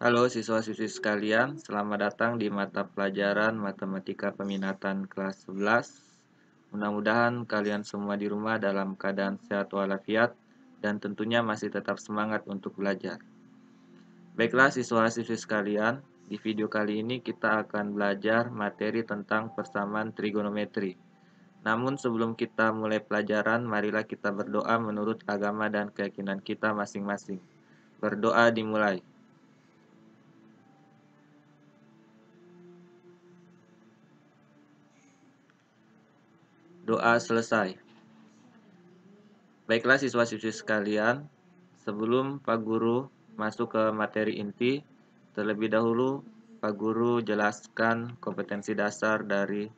Halo siswa-siswi sekalian, selamat datang di mata pelajaran Matematika Peminatan kelas 11. Mudah-mudahan kalian semua di rumah dalam keadaan sehat walafiat dan tentunya masih tetap semangat untuk belajar. Baiklah siswa-siswi sekalian, di video kali ini kita akan belajar materi tentang persamaan trigonometri. Namun sebelum kita mulai pelajaran, marilah kita berdoa menurut agama dan keyakinan kita masing-masing. Berdoa dimulai. Doa selesai. Baiklah siswa-siswi sekalian, sebelum Pak Guru masuk ke materi inti, terlebih dahulu Pak Guru jelaskan kompetensi dasar dari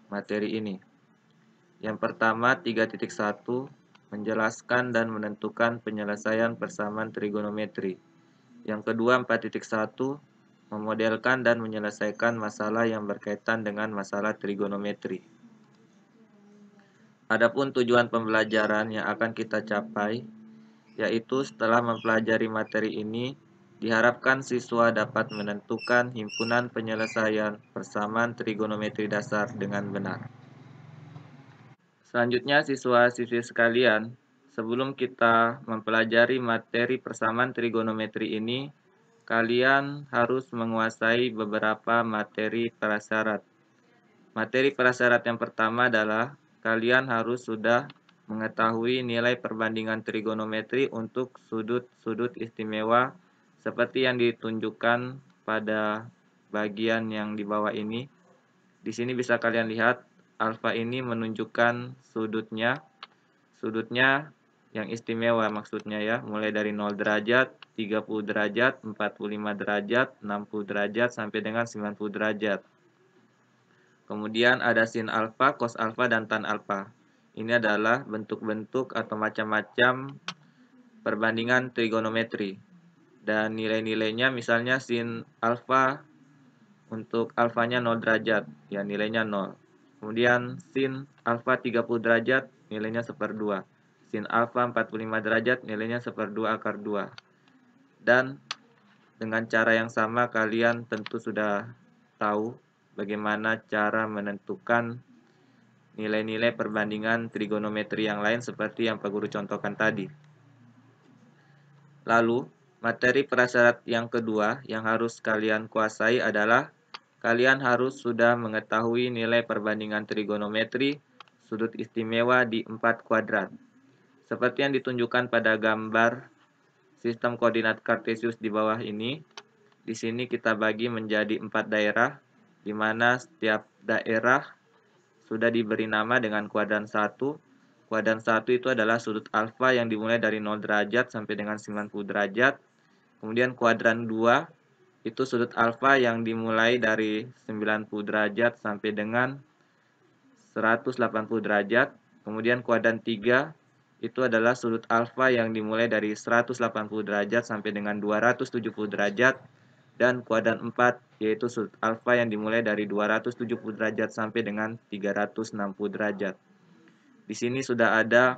materi ini. Yang pertama 3.1 menjelaskan dan menentukan penyelesaian persamaan trigonometri. Yang kedua 4.1 memodelkan dan menyelesaikan masalah yang berkaitan dengan masalah trigonometri. Adapun tujuan pembelajaran yang akan kita capai, yaitu setelah mempelajari materi ini, diharapkan siswa dapat menentukan himpunan penyelesaian persamaan trigonometri dasar dengan benar. Selanjutnya siswa-siswi sekalian, sebelum kita mempelajari materi persamaan trigonometri ini, kalian harus menguasai beberapa materi prasyarat. Materi prasyarat yang pertama adalah kalian harus sudah mengetahui nilai perbandingan trigonometri untuk sudut-sudut istimewa seperti yang ditunjukkan pada bagian yang di bawah ini. Di sini bisa kalian lihat alfa ini menunjukkan sudutnya yang istimewa maksudnya ya, mulai dari 0 derajat, 30 derajat, 45 derajat, 60 derajat sampai dengan 90 derajat. Kemudian ada sin alfa, cos alfa, dan tan alfa. Ini adalah bentuk-bentuk atau macam-macam perbandingan trigonometri. Dan nilai-nilainya misalnya sin alfa untuk alfanya 0 derajat, ya nilainya 0. Kemudian sin alfa 30 derajat, nilainya 1/2. Sin alfa 45 derajat, nilainya 1/2 akar 2. Dan dengan cara yang sama kalian tentu sudah tahu bagaimana cara menentukan nilai-nilai perbandingan trigonometri yang lain seperti yang Pak Guru contohkan tadi. Lalu, materi prasyarat yang kedua yang harus kalian kuasai adalah kalian harus sudah mengetahui nilai perbandingan trigonometri sudut istimewa di 4 kuadran. Seperti yang ditunjukkan pada gambar sistem koordinat kartesius di bawah ini. Di sini kita bagi menjadi 4 daerah, di mana setiap daerah sudah diberi nama dengan kuadran 1. Kuadran 1 itu adalah sudut alfa yang dimulai dari 0 derajat sampai dengan 90 derajat. Kemudian kuadran 2 itu sudut alfa yang dimulai dari 90 derajat sampai dengan 180 derajat. Kemudian kuadran 3 itu adalah sudut alfa yang dimulai dari 180 derajat sampai dengan 270 derajat. Dan kuadran 4 yaitu sudut alfa yang dimulai dari 270 derajat sampai dengan 360 derajat. Di sini sudah ada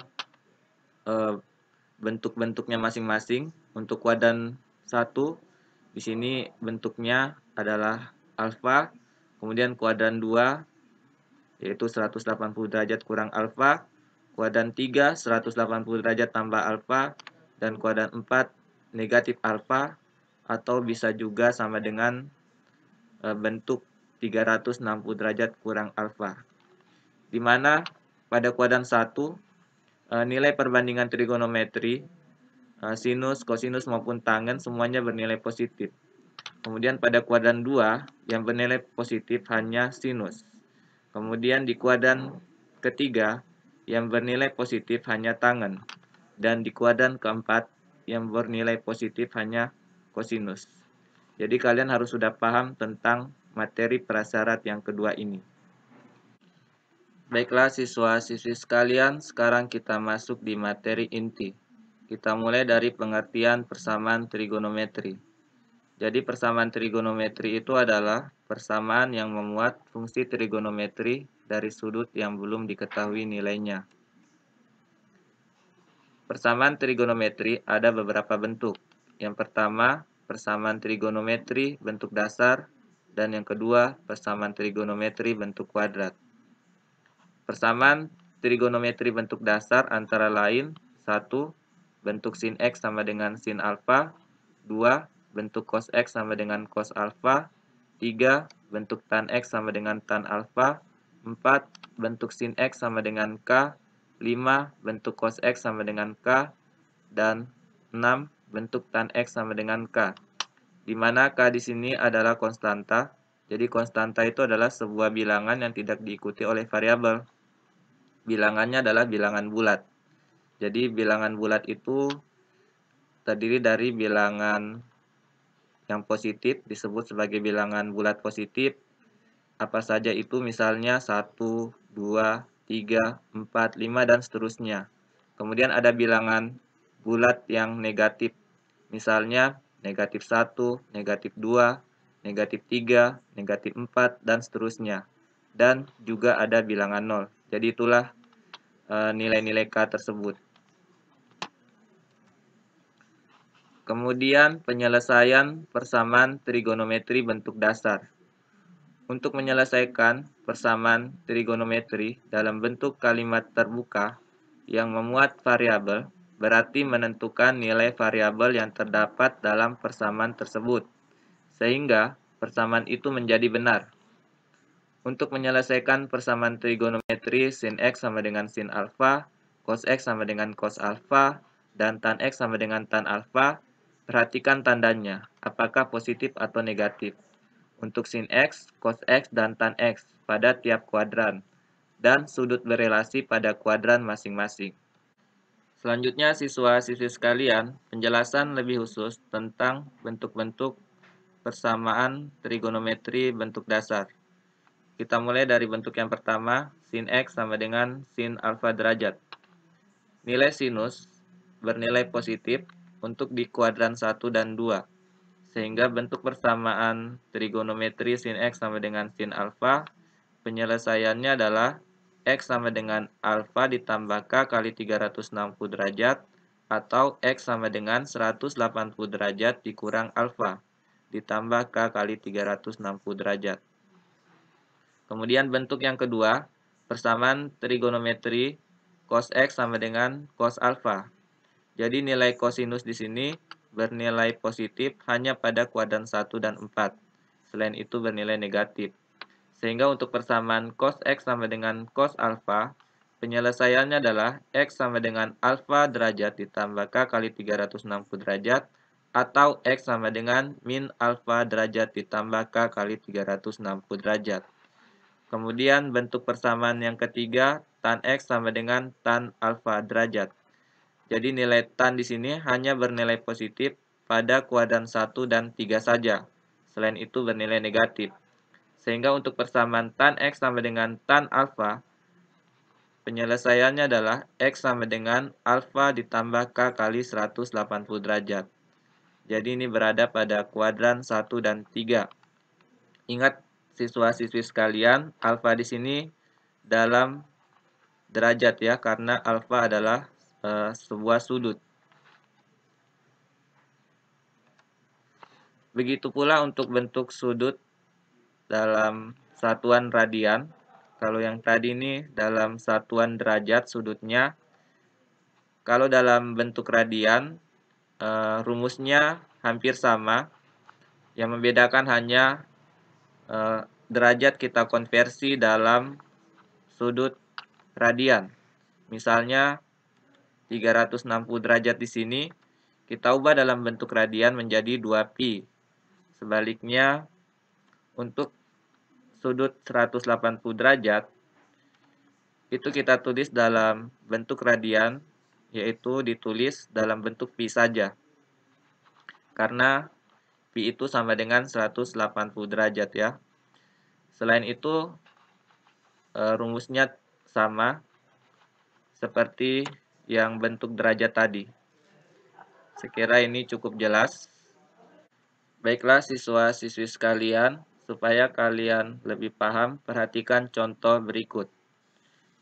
bentuk-bentuknya masing-masing. Untuk kuadran 1 di sini bentuknya adalah alfa. Kemudian kuadran 2 yaitu 180 derajat kurang alfa. Kuadran 3 180 derajat tambah alfa. Dan kuadran 4 negatif alfa, atau bisa juga sama dengan bentuk 360 derajat kurang alfa. Di mana pada kuadran 1 nilai perbandingan trigonometri sinus, kosinus maupun tangen semuanya bernilai positif. Kemudian pada kuadran 2 yang bernilai positif hanya sinus. Kemudian di kuadran ketiga yang bernilai positif hanya tangen. Dan di kuadran keempat yang bernilai positif hanya kosinus. Jadi kalian harus sudah paham tentang materi prasyarat yang kedua ini. Baiklah siswa-siswi sekalian, sekarang kita masuk di materi inti. Kita mulai dari pengertian persamaan trigonometri. Jadi persamaan trigonometri itu adalah persamaan yang memuat fungsi trigonometri dari sudut yang belum diketahui nilainya. Persamaan trigonometri ada beberapa bentuk. Yang pertama, persamaan trigonometri bentuk dasar, dan yang kedua persamaan trigonometri bentuk kuadrat. Persamaan trigonometri bentuk dasar antara lain: 1. Bentuk sin X sama dengan sin alfa. 2. Bentuk cos X sama dengan cos alfa. 3. Bentuk tan X sama dengan tan alfa. 4. Bentuk sin X sama dengan K. 5. Bentuk cos X sama dengan K. Dan 6. Bentuk tan X sama dengan K. Di mana K di sini adalah konstanta. Jadi konstanta itu adalah sebuah bilangan yang tidak diikuti oleh variabel. Bilangannya adalah bilangan bulat. Jadi bilangan bulat itu terdiri dari bilangan yang positif disebut sebagai bilangan bulat positif. Apa saja itu, misalnya 1, 2, 3, 4, 5, dan seterusnya. Kemudian ada bilangan bulat yang negatif. Misalnya negatif 1, negatif 2, negatif 3, negatif 4, dan seterusnya. Dan juga ada bilangan 0. Jadi itulah nilai-nilai K tersebut. Kemudian penyelesaian persamaan trigonometri bentuk dasar. Untuk menyelesaikan persamaan trigonometri dalam bentuk kalimat terbuka yang memuat variabel, berarti menentukan nilai variabel yang terdapat dalam persamaan tersebut, sehingga persamaan itu menjadi benar. Untuk menyelesaikan persamaan trigonometri sin X sama dengan sin alfa, cos X sama dengan cos alfa, dan tan X sama dengan tan alfa, perhatikan tandanya, apakah positif atau negatif. Untuk sin X, cos X, dan tan X pada tiap kuadran, dan sudut berelasi pada kuadran masing-masing. Selanjutnya, siswa-siswi sekalian, penjelasan lebih khusus tentang bentuk-bentuk persamaan trigonometri bentuk dasar. Kita mulai dari bentuk yang pertama, sin X sama dengan sin alfa derajat. Nilai sinus bernilai positif untuk di kuadran 1 dan 2. Sehingga bentuk persamaan trigonometri sin X sama dengan sin alfa, penyelesaiannya adalah X sama dengan alfa ditambah K kali 360 derajat, atau X sama dengan 180 derajat dikurang alfa ditambah K kali 360 derajat. Kemudian bentuk yang kedua, persamaan trigonometri cos X sama dengan cos alfa. Jadi nilai kosinus di sini bernilai positif hanya pada kuadran 1 dan 4. Selain itu bernilai negatif. Sehingga untuk persamaan cos X sama dengan cos alfa, penyelesaiannya adalah X sama dengan alfa derajat ditambah K kali 360 derajat, atau X sama dengan min alfa derajat ditambah K kali 360 derajat. Kemudian bentuk persamaan yang ketiga, tan X sama dengan tan alfa derajat. Jadi nilai tan di sini hanya bernilai positif pada kuadran 1 dan 3 saja. Selain itu bernilai negatif. Sehingga untuk persamaan tan X sama dengan tan alfa, penyelesaiannya adalah X sama dengan alfa ditambah K kali 180 derajat. Jadi ini berada pada kuadran 1 dan 3. Ingat siswa-siswi sekalian, alfa di sini dalam derajat ya, karena alfa adalah sebuah sudut. Begitu pula untuk bentuk sudut dalam satuan radian. Kalau yang tadi ini dalam satuan derajat sudutnya. Kalau dalam bentuk radian, rumusnya hampir sama. Yang membedakan hanya derajat kita konversi dalam sudut radian. Misalnya 360 derajat di sini kita ubah dalam bentuk radian menjadi 2pi. Sebaliknya untuk sudut 180 derajat itu kita tulis dalam bentuk radian, yaitu ditulis dalam bentuk pi saja. Karena pi itu sama dengan 180 derajat ya. Selain itu rumusnya sama seperti yang bentuk derajat tadi. Sekira ini cukup jelas. Baiklah siswa-siswi sekalian, supaya kalian lebih paham, perhatikan contoh berikut.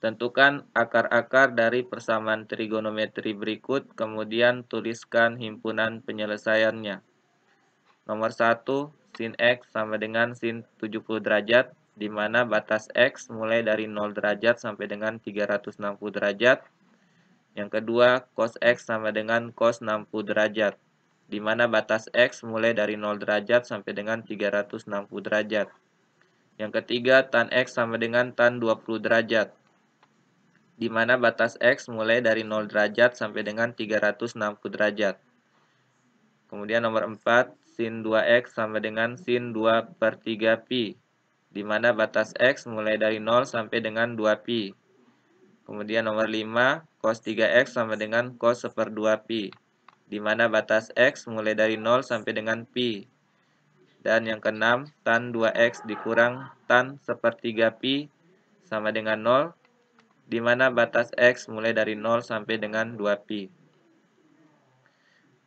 Tentukan akar-akar dari persamaan trigonometri berikut, kemudian tuliskan himpunan penyelesaiannya. Nomor 1, sin X sama dengan sin 70 derajat, di mana batas X mulai dari 0 derajat sampai dengan 360 derajat. Yang kedua, cos X sama dengan cos 60 derajat, di mana batas X mulai dari 0 derajat sampai dengan 360 derajat. Yang ketiga, tan X sama dengan tan 20 derajat, di mana batas X mulai dari 0 derajat sampai dengan 360 derajat. Kemudian nomor 4, sin 2X sama dengan sin 2 per 3 pi, di mana batas X mulai dari 0 sampai dengan 2 pi. Kemudian nomor 5, cos 3X sama dengan cos 1/2 pi, di mana batas X mulai dari 0 sampai dengan pi. Dan yang keenam, tan 2X dikurang tan 1/3 pi sama dengan 0, di mana batas X mulai dari 0 sampai dengan 2 pi.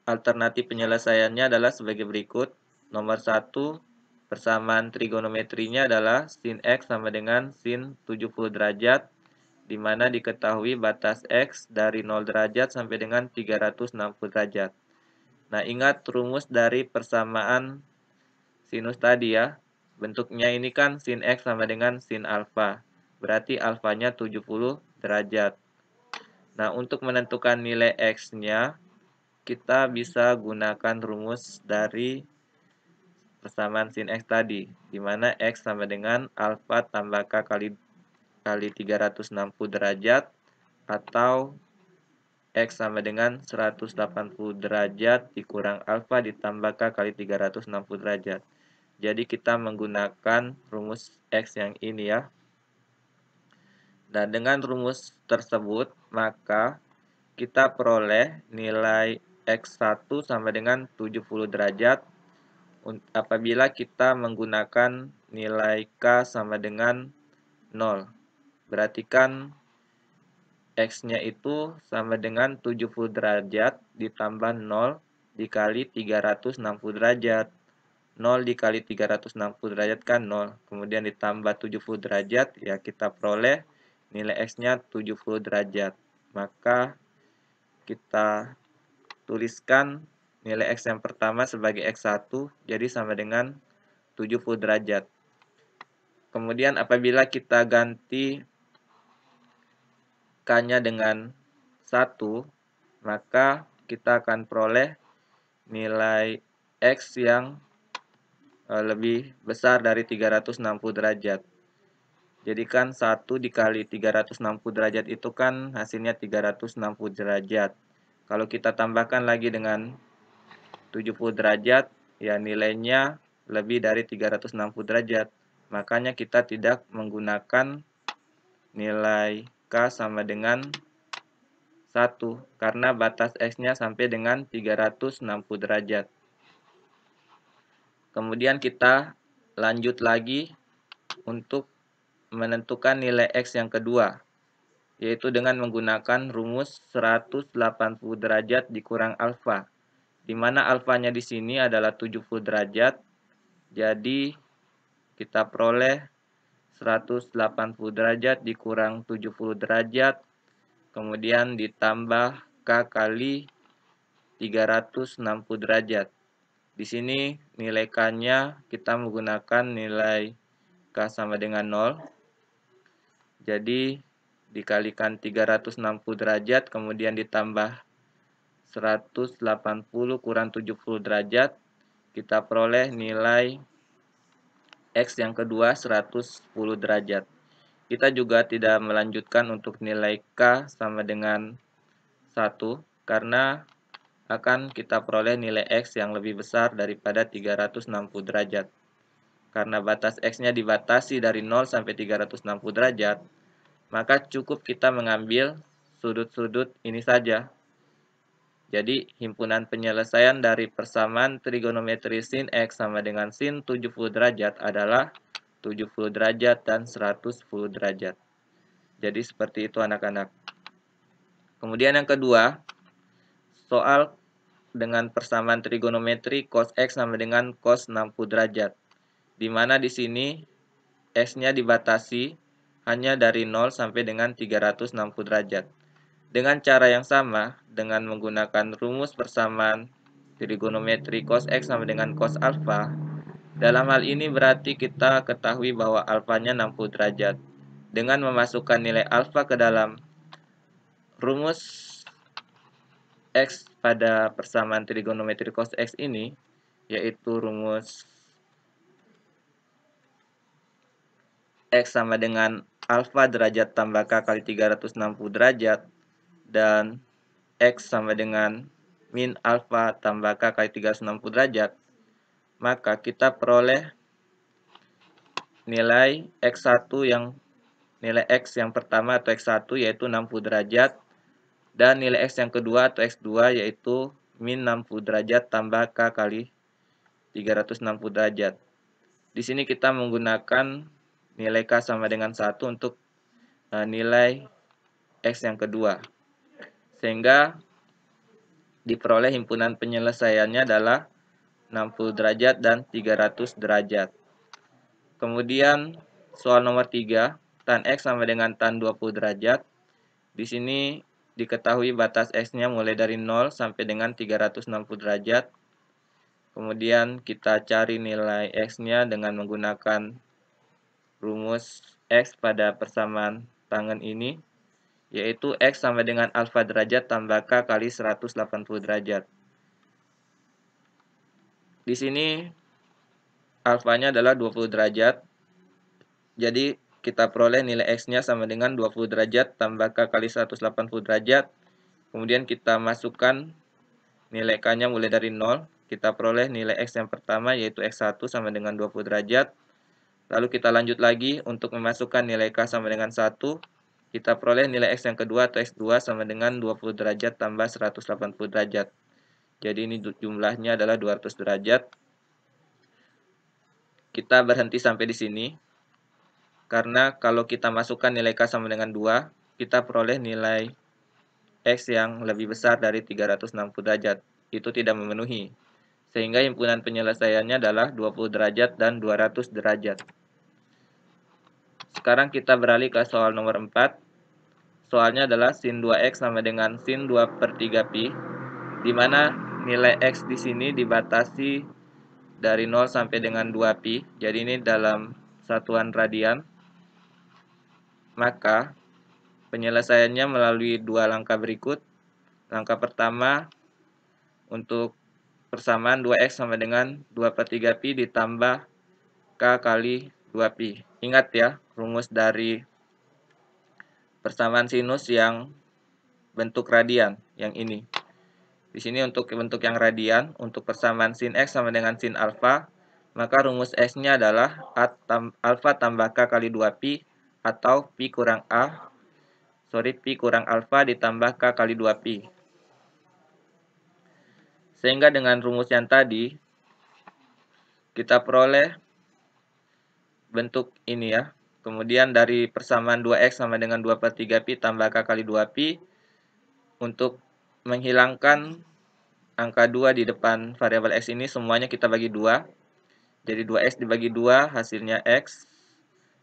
Alternatif penyelesaiannya adalah sebagai berikut. Nomor 1, persamaan trigonometrinya adalah sin X sama dengan sin 70 derajat, di mana diketahui batas X dari 0 derajat sampai dengan 360 derajat. Nah, ingat rumus dari persamaan sinus tadi ya. Bentuknya ini kan sin X sama dengan sin alfa. Berarti alfanya 70 derajat. Nah, untuk menentukan nilai X-nya, kita bisa gunakan rumus dari persamaan sin X tadi, di mana X sama dengan alfa tambah K kali 360 derajat, atau X sama dengan 180 derajat dikurang alfa ditambah K kali 360 derajat. Jadi kita menggunakan rumus X yang ini ya. Dan dengan rumus tersebut, maka kita peroleh nilai X1 sama dengan 70 derajat apabila kita menggunakan nilai K sama dengan 0. Berarti kan X-nya itu sama dengan 70 derajat ditambah 0 dikali 360 derajat. 0 dikali 360 derajat kan 0. Kemudian ditambah 70 derajat, ya kita peroleh nilai X-nya 70 derajat. Maka kita tuliskan nilai X yang pertama sebagai X1, jadi sama dengan 70 derajat. Kemudian apabila kita ganti K-nya dengan 1, maka kita akan peroleh nilai X yang lebih besar dari 360 derajat. Jadi kan 1 dikali 360 derajat itu kan hasilnya 360 derajat. Kalau kita tambahkan lagi dengan 70 derajat, ya nilainya lebih dari 360 derajat. Makanya kita tidak menggunakan nilai K sama dengan 1, karena batas X-nya sampai dengan 360 derajat. Kemudian kita lanjut lagi untuk menentukan nilai X yang kedua, yaitu dengan menggunakan rumus 180 derajat dikurang alfa, di mana alfanya di sini adalah 70 derajat. Jadi kita peroleh 180 derajat dikurang 70 derajat, kemudian ditambah K kali 360 derajat. Di sini nilai K-nya kita menggunakan nilai K sama dengan 0. Jadi dikalikan 360 derajat, kemudian ditambah 180 kurang 70 derajat, kita peroleh nilai X yang kedua 110 derajat. Kita juga tidak melanjutkan untuk nilai K sama dengan 1, karena akan kita peroleh nilai X yang lebih besar daripada 360 derajat. Karena batas X-nya dibatasi dari 0 sampai 360 derajat, maka cukup kita mengambil sudut-sudut ini saja. Jadi, himpunan penyelesaian dari persamaan trigonometri sin X sama dengan sin 70 derajat adalah 70 derajat dan 110 derajat. Jadi, seperti itu anak-anak. Kemudian yang kedua, soal dengan persamaan trigonometri cos X sama dengan cos 60 derajat. Di mana di sini X-nya dibatasi hanya dari 0 sampai dengan 360 derajat. Dengan cara yang sama, dengan menggunakan rumus persamaan trigonometri cos X sama dengan cos alfa, dalam hal ini berarti kita ketahui bahwa alfanya 60 derajat. Dengan memasukkan nilai alfa ke dalam rumus X pada persamaan trigonometri cos X ini, yaitu rumus X sama dengan alfa derajat tambah K kali 360 derajat, dan X sama dengan min alfa tambah K kali 360 derajat, maka kita peroleh nilai X1 nilai X yang pertama atau X1 yaitu 60 derajat, dan nilai X yang kedua atau X2 yaitu min 60 derajat tambah K kali 360 derajat. Di sini kita menggunakan nilai K sama dengan 1 untuk nilai X yang kedua. Sehingga diperoleh himpunan penyelesaiannya adalah 60 derajat dan 300 derajat. Kemudian soal nomor 3, tan X sama dengan tan 20 derajat. Di sini diketahui batas X-nya mulai dari 0 sampai dengan 360 derajat. Kemudian kita cari nilai X-nya dengan menggunakan rumus X pada persamaan tangen ini, yaitu X sama dengan alfa derajat tambah K kali 180 derajat. Di sini alfanya adalah 20 derajat. Jadi kita peroleh nilai X-nya sama dengan 20 derajat tambah K kali 180 derajat. Kemudian kita masukkan nilai K-nya mulai dari 0. Kita peroleh nilai X yang pertama yaitu X1 sama dengan 20 derajat. Lalu kita lanjut lagi untuk memasukkan nilai K sama dengan 1. Kita peroleh nilai X yang kedua atau X2 sama dengan 20 derajat tambah 180 derajat. Jadi ini jumlahnya adalah 200 derajat. Kita berhenti sampai di sini. Karena kalau kita masukkan nilai K sama dengan 2, kita peroleh nilai X yang lebih besar dari 360 derajat. Itu tidak memenuhi. Sehingga himpunan penyelesaiannya adalah 20 derajat dan 200 derajat. Sekarang kita beralih ke soal nomor 4. Soalnya adalah sin 2X sama dengan sin 2 per 3pi, di mana nilai X di sini dibatasi dari 0 sampai dengan 2pi. Jadi ini dalam satuan radian. Maka penyelesaiannya melalui dua langkah berikut. Langkah pertama, untuk persamaan 2X sama dengan 2 per 3pi ditambah K kali 2pi. Ingat ya, rumus dari persamaan sinus yang bentuk radian, yang ini. Di sini untuk bentuk yang radian, untuk persamaan sin X sama dengan sin alfa, maka rumus X-nya adalah alfa tambah K kali 2pi, atau pi kurang alfa ditambah K kali 2pi. Sehingga dengan rumus yang tadi, kita peroleh bentuk ini ya. Kemudian dari persamaan 2X sama dengan 2 per 3pi tambah K kali 2pi, untuk menghilangkan angka 2 di depan variabel X ini, semuanya kita bagi 2. Jadi 2X dibagi 2 hasilnya X.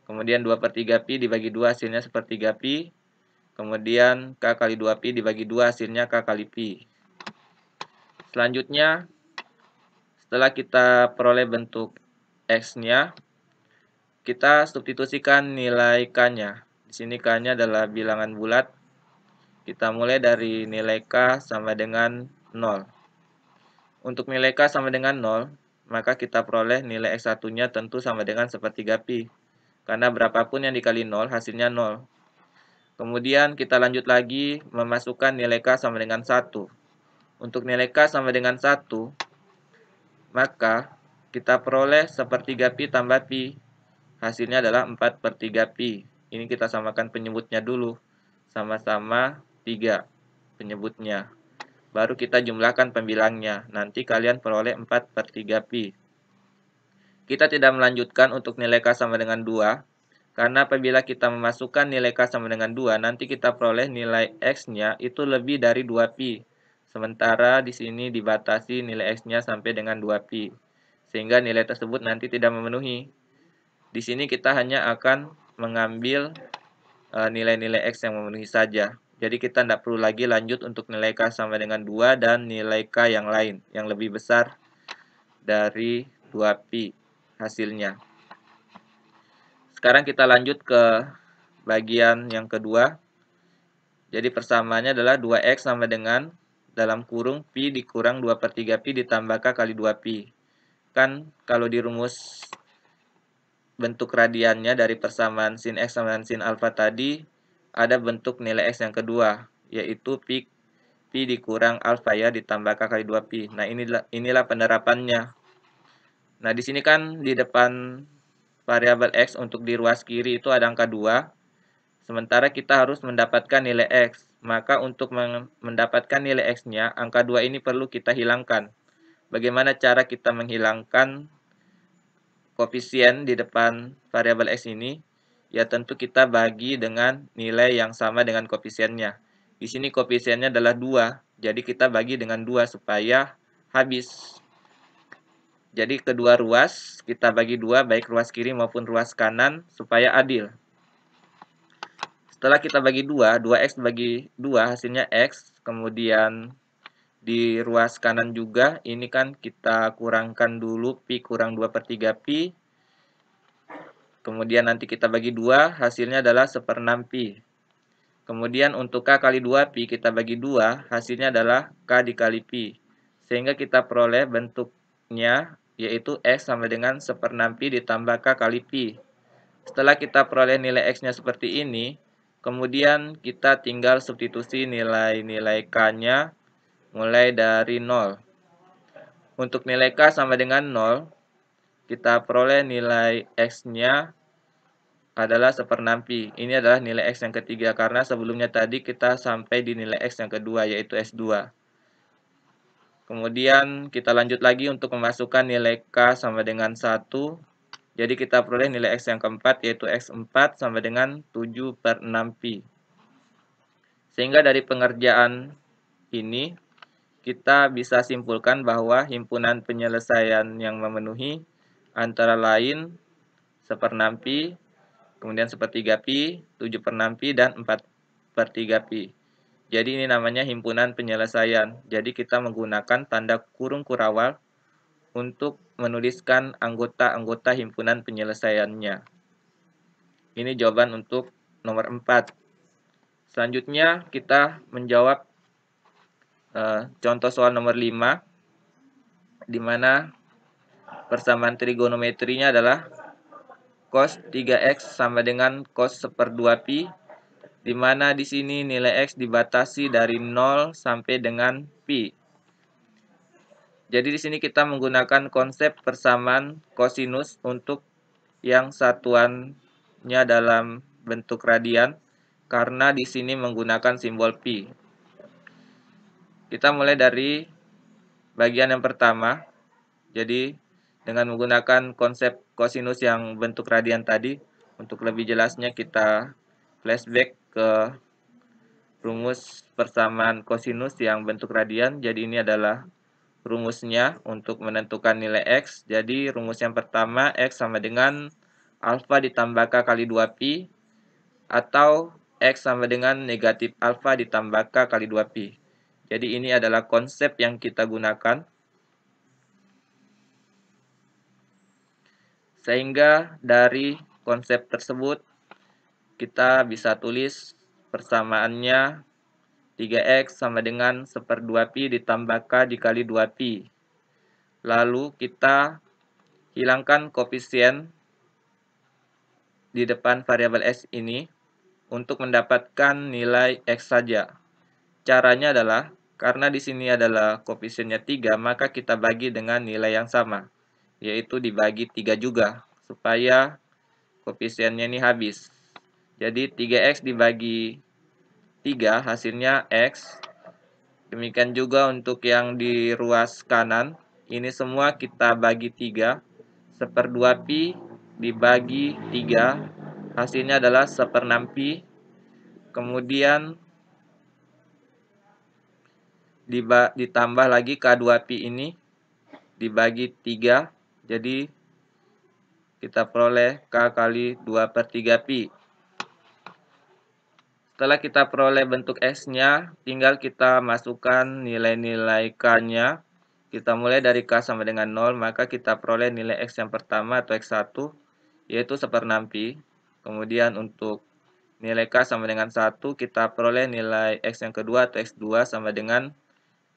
Kemudian 2 per 3pi dibagi 2 hasilnya sepertiga pi. Kemudian K kali 2pi dibagi 2 hasilnya K kali pi. Selanjutnya, setelah kita peroleh bentuk X-nya, kita substitusikan nilai K-nya. Di sini K-nya adalah bilangan bulat. Kita mulai dari nilai K sama dengan 0. Untuk nilai K sama dengan 0, maka kita peroleh nilai X1-nya tentu sama dengan sepertiga pi. Karena berapapun yang dikali 0, hasilnya 0. Kemudian kita lanjut lagi memasukkan nilai K sama dengan 1. Untuk nilai K sama dengan 1, maka kita peroleh sepertiga pi tambah pi. Hasilnya adalah 4 per 3 pi. Ini kita samakan penyebutnya dulu. Sama-sama 3 penyebutnya. Baru kita jumlahkan pembilangnya. Nanti kalian peroleh 4 per 3 pi. Kita tidak melanjutkan untuk nilai K sama dengan 2. Karena apabila kita memasukkan nilai K sama dengan 2, nanti kita peroleh nilai X-nya itu lebih dari 2 pi. Sementara di sini dibatasi nilai X-nya sampai dengan 2 pi. Sehingga nilai tersebut nanti tidak memenuhi. Di sini kita hanya akan mengambil nilai-nilai X yang memenuhi saja. Jadi kita tidak perlu lagi lanjut untuk nilai K sama dengan 2 dan nilai K yang lain yang lebih besar dari 2pi hasilnya. Sekarang kita lanjut ke bagian yang kedua. Jadi persamaannya adalah 2x sama dengan dalam kurung pi dikurang 2/3pi ditambah K kali 2pi. Kan kalau di rumus bentuk radiannya dari persamaan sin x sama dengan sin alfa tadi, ada bentuk nilai x yang kedua, yaitu pi dikurang alfa ya ditambah K kali 2pi. Nah, inilah penerapannya. Nah, di sini kan di depan variabel x untuk di ruas kiri itu ada angka 2. Sementara kita harus mendapatkan nilai x. Maka untuk mendapatkan nilai x-nya, angka 2 ini perlu kita hilangkan. Bagaimana cara kita menghilangkan koefisien di depan variabel x ini? Ya tentu kita bagi dengan nilai yang sama dengan koefisiennya. Di sini koefisiennya adalah 2. Jadi kita bagi dengan 2 supaya habis. Jadi kedua ruas kita bagi 2, baik ruas kiri maupun ruas kanan, supaya adil. Setelah kita bagi 2, 2x bagi 2 hasilnya x, kemudian di ruas kanan juga, ini kan kita kurangkan dulu pi kurang 2/3pi, kemudian nanti kita bagi 2, hasilnya adalah 1/6 pi. Kemudian untuk K kali 2pi kita bagi 2, hasilnya adalah K dikali pi. Sehingga kita peroleh bentuknya, yaitu x sama dengan 1/6 pi ditambah K kali pi. Setelah kita peroleh nilai x-nya seperti ini, kemudian kita tinggal substitusi nilai-nilai K-nya mulai dari 0. Untuk nilai K sama dengan 0, kita peroleh nilai X-nya adalah 1/6 pi. Ini adalah nilai X yang ketiga, karena sebelumnya tadi kita sampai di nilai X yang kedua, yaitu S2. Kemudian kita lanjut lagi untuk memasukkan nilai K sama dengan 1. Jadi kita peroleh nilai X yang keempat, yaitu X4 sama dengan 7/6 pi. Sehingga dari pengerjaan ini, kita bisa simpulkan bahwa himpunan penyelesaian yang memenuhi antara lain 1/6 pi, kemudian 1/3 pi, 7/6 pi, dan 4/3 pi. Jadi ini namanya himpunan penyelesaian. Jadi kita menggunakan tanda kurung kurawal untuk menuliskan anggota-anggota himpunan penyelesaiannya. Ini jawaban untuk nomor 4. Selanjutnya kita menjawab contoh soal nomor 5, di mana persamaan trigonometrinya adalah cos 3x sama dengan cos 1/2pi, di mana di sini nilai x dibatasi dari 0 sampai dengan pi. Jadi di sini kita menggunakan konsep persamaan kosinus untuk yang satuannya dalam bentuk radian, karena di sini menggunakan simbol pi. Kita mulai dari bagian yang pertama. Jadi dengan menggunakan konsep kosinus yang bentuk radian tadi, untuk lebih jelasnya kita flashback ke rumus persamaan kosinus yang bentuk radian. Jadi ini adalah rumusnya untuk menentukan nilai x. Jadi rumus yang pertama, x sama dengan alfa ditambah K kali 2pi, atau x sama dengan negatif alfa ditambah K kali 2pi. Jadi ini adalah konsep yang kita gunakan. Sehingga dari konsep tersebut kita bisa tulis persamaannya 3x sama dengan 1/2pi ditambah K dikali 2pi. Lalu kita hilangkan koefisien di depan variabel x ini untuk mendapatkan nilai x saja. Caranya adalah, karena di sini adalah koefisiennya 3, maka kita bagi dengan nilai yang sama, yaitu dibagi 3 juga, supaya koefisiennya ini habis. Jadi 3x dibagi 3 hasilnya x. Demikian juga untuk yang di ruas kanan, ini semua kita bagi 3. 1/2pi dibagi 3, hasilnya adalah 1/6 pi. Kemudian ditambah lagi K2pi ini dibagi 3, jadi kita peroleh K kali 2/3pi. Setelah kita peroleh bentuk X-nya, tinggal kita masukkan nilai-nilai K-nya. Kita mulai dari K sama dengan 0, maka kita peroleh nilai X yang pertama atau X1, yaitu 1/6 pi. Kemudian untuk nilai K sama dengan 1, kita peroleh nilai X yang kedua atau X2 sama dengan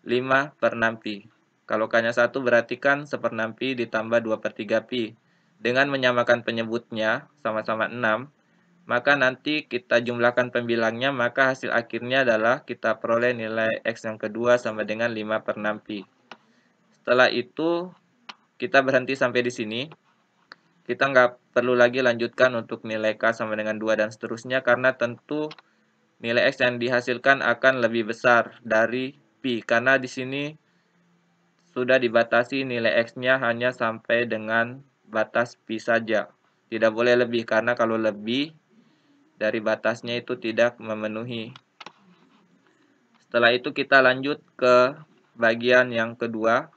5/6 pi. Kalau K-nya 1 berarti kan 1/6 pi ditambah 2/3 pi. Dengan menyamakan penyebutnya sama-sama 6, maka nanti kita jumlahkan pembilangnya, maka hasil akhirnya adalah kita peroleh nilai X yang kedua sama dengan 5/6 pi. Setelah itu kita berhenti sampai di sini. Kita nggak perlu lagi lanjutkan untuk nilai K sama dengan 2 dan seterusnya, karena tentu nilai X yang dihasilkan akan lebih besar dari pi, karena di sini sudah dibatasi nilai X-nya hanya sampai dengan batas pi saja. Tidak boleh lebih, karena kalau lebih dari batasnya itu tidak memenuhi. Setelah itu kita lanjut ke bagian yang kedua.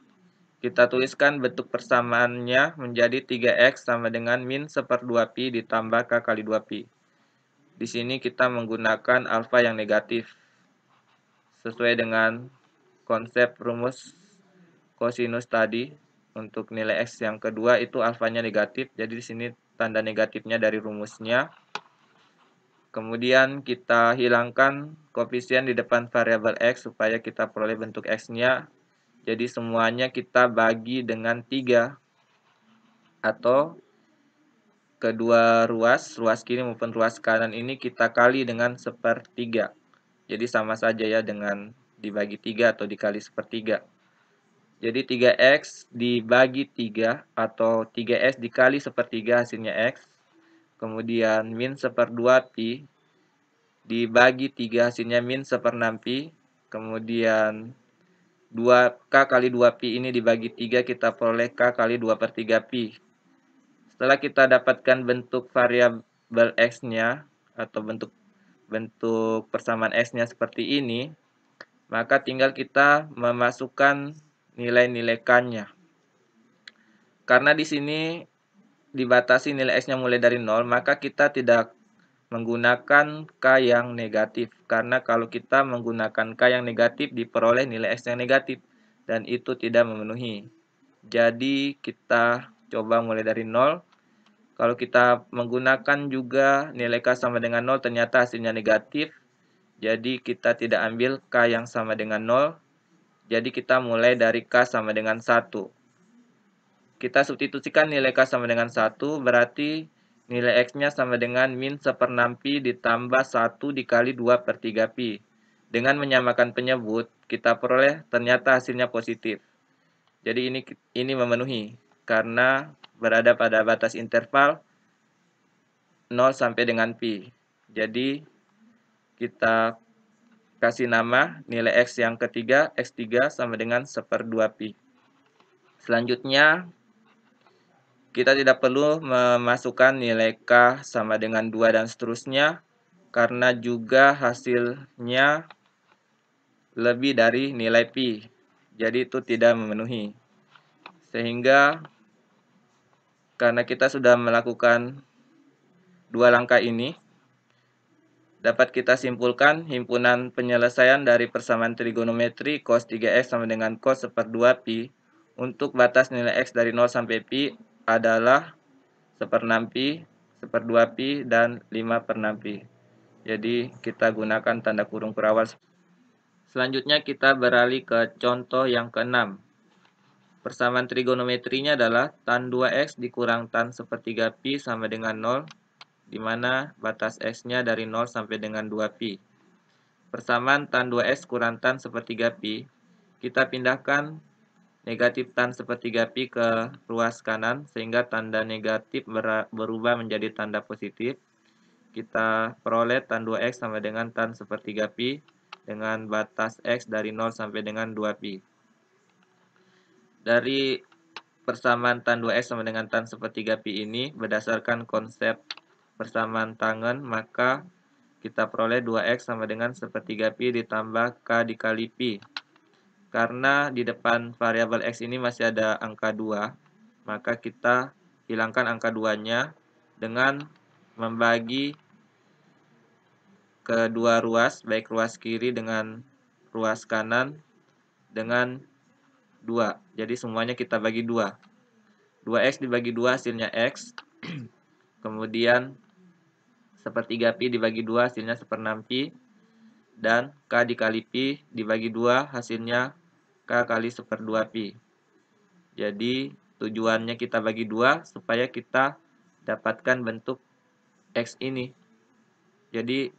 Kita tuliskan bentuk persamaannya menjadi 3x sama dengan min 1/2 pi ditambah k kali 2 pi. Di sini kita menggunakan alfa yang negatif. Sesuai dengan konsep rumus kosinus tadi, untuk nilai x yang kedua itu alfanya negatif. Jadi di sini tanda negatifnya dari rumusnya. Kemudian kita hilangkan koefisien di depan variabel x supaya kita peroleh bentuk x-nya. Jadi semuanya kita bagi dengan 3, atau kedua ruas kiri maupun ruas kanan ini kita kali dengan 1/3. Jadi sama saja ya dengan dibagi 3 atau dikali 1/3. Jadi 3x dibagi 3 atau 3x dikali 1/3 hasilnya x. Kemudian min 1/2 pi dibagi 3 hasilnya min 1/6 pi. Kemudian 2k kali 2 pi ini dibagi 3 kita peroleh k kali 2/3 pi. Setelah kita dapatkan bentuk variabel x-nya atau bentuk persamaan x-nya seperti ini, maka tinggal kita memasukkan nilai-nilai k-nya. Karena di sini dibatasi nilai x-nya mulai dari 0, maka kita tidak menggunakan K yang negatif, karena kalau kita menggunakan K yang negatif diperoleh nilai X yang negatif, dan itu tidak memenuhi. Jadi kita coba mulai dari 0. Kalau kita menggunakan juga nilai K sama dengan 0 ternyata hasilnya negatif, jadi kita tidak ambil K yang sama dengan 0. Jadi kita mulai dari K sama dengan 1. Kita substitusikan nilai K sama dengan 1, berarti nilai X-nya sama dengan min 1/6 pi ditambah 1 dikali 2/3 pi. Dengan menyamakan penyebut, kita peroleh ternyata hasilnya positif. Jadi ini memenuhi, karena berada pada batas interval 0 sampai dengan pi. Jadi kita kasih nama nilai X yang ketiga, X3 sama dengan 1/2 pi. Selanjutnya, kita tidak perlu memasukkan nilai K sama dengan 2 dan seterusnya, karena juga hasilnya lebih dari nilai pi. Jadi itu tidak memenuhi. Sehingga karena kita sudah melakukan 2 langkah ini, dapat kita simpulkan himpunan penyelesaian dari persamaan trigonometri cos 3x sama dengan cos 1/2 pi untuk batas nilai x dari 0 sampai pi adalah 1/6 pi, 1/2 pi, dan 5/6 pi. Jadi kita gunakan tanda kurung perawal. Selanjutnya kita beralih ke contoh yang ke-6. Persamaan trigonometrinya adalah tan 2x dikurang tan 1/3 pi sama dengan 0, di mana batas x-nya dari 0 sampai dengan 2 pi. Persamaan tan 2x kurang tan 1/3 pi, kita pindahkan negatif tan 1/3 pi ke ruas kanan, sehingga tanda negatif berubah menjadi tanda positif. Kita peroleh tan 2x sama dengan tan 1/3 pi dengan batas x dari 0 sampai dengan 2 pi. Dari persamaan tan 2x sama dengan tan 1/3 pi ini berdasarkan konsep persamaan tangen, maka kita peroleh 2x sama dengan 1/3 pi ditambah k dikali pi. Karena di depan variabel x ini masih ada angka 2, maka kita hilangkan angka 2-nya dengan membagi k kedua ruas, baik ruas kiri dengan ruas kanan dengan 2. Jadi semuanya kita bagi 2. 2x dibagi 2 hasilnya x. Kemudian sepertiga pi dibagi 2 hasilnya 1/6 pi. Dan k dikali pi dibagi 2 hasilnya k kali 1/2 pi. Jadi tujuannya kita bagi 2 supaya kita dapatkan bentuk x ini. Jadi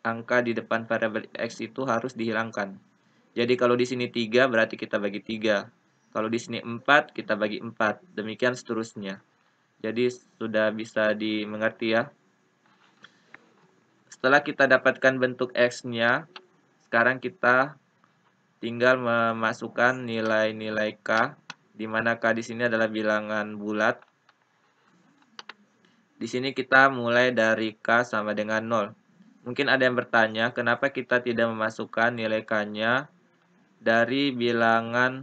angka di depan variabel x itu harus dihilangkan. Jadi kalau di sini 3 berarti kita bagi 3. Kalau di sini 4 kita bagi 4. Demikian seterusnya. Jadi sudah bisa dimengerti ya. Setelah kita dapatkan bentuk x-nya, sekarang kita tinggal memasukkan nilai-nilai k, di mana k di sini adalah bilangan bulat. Di sini kita mulai dari k sama dengan 0. Mungkin ada yang bertanya, kenapa kita tidak memasukkan nilai k-nya dari bilangan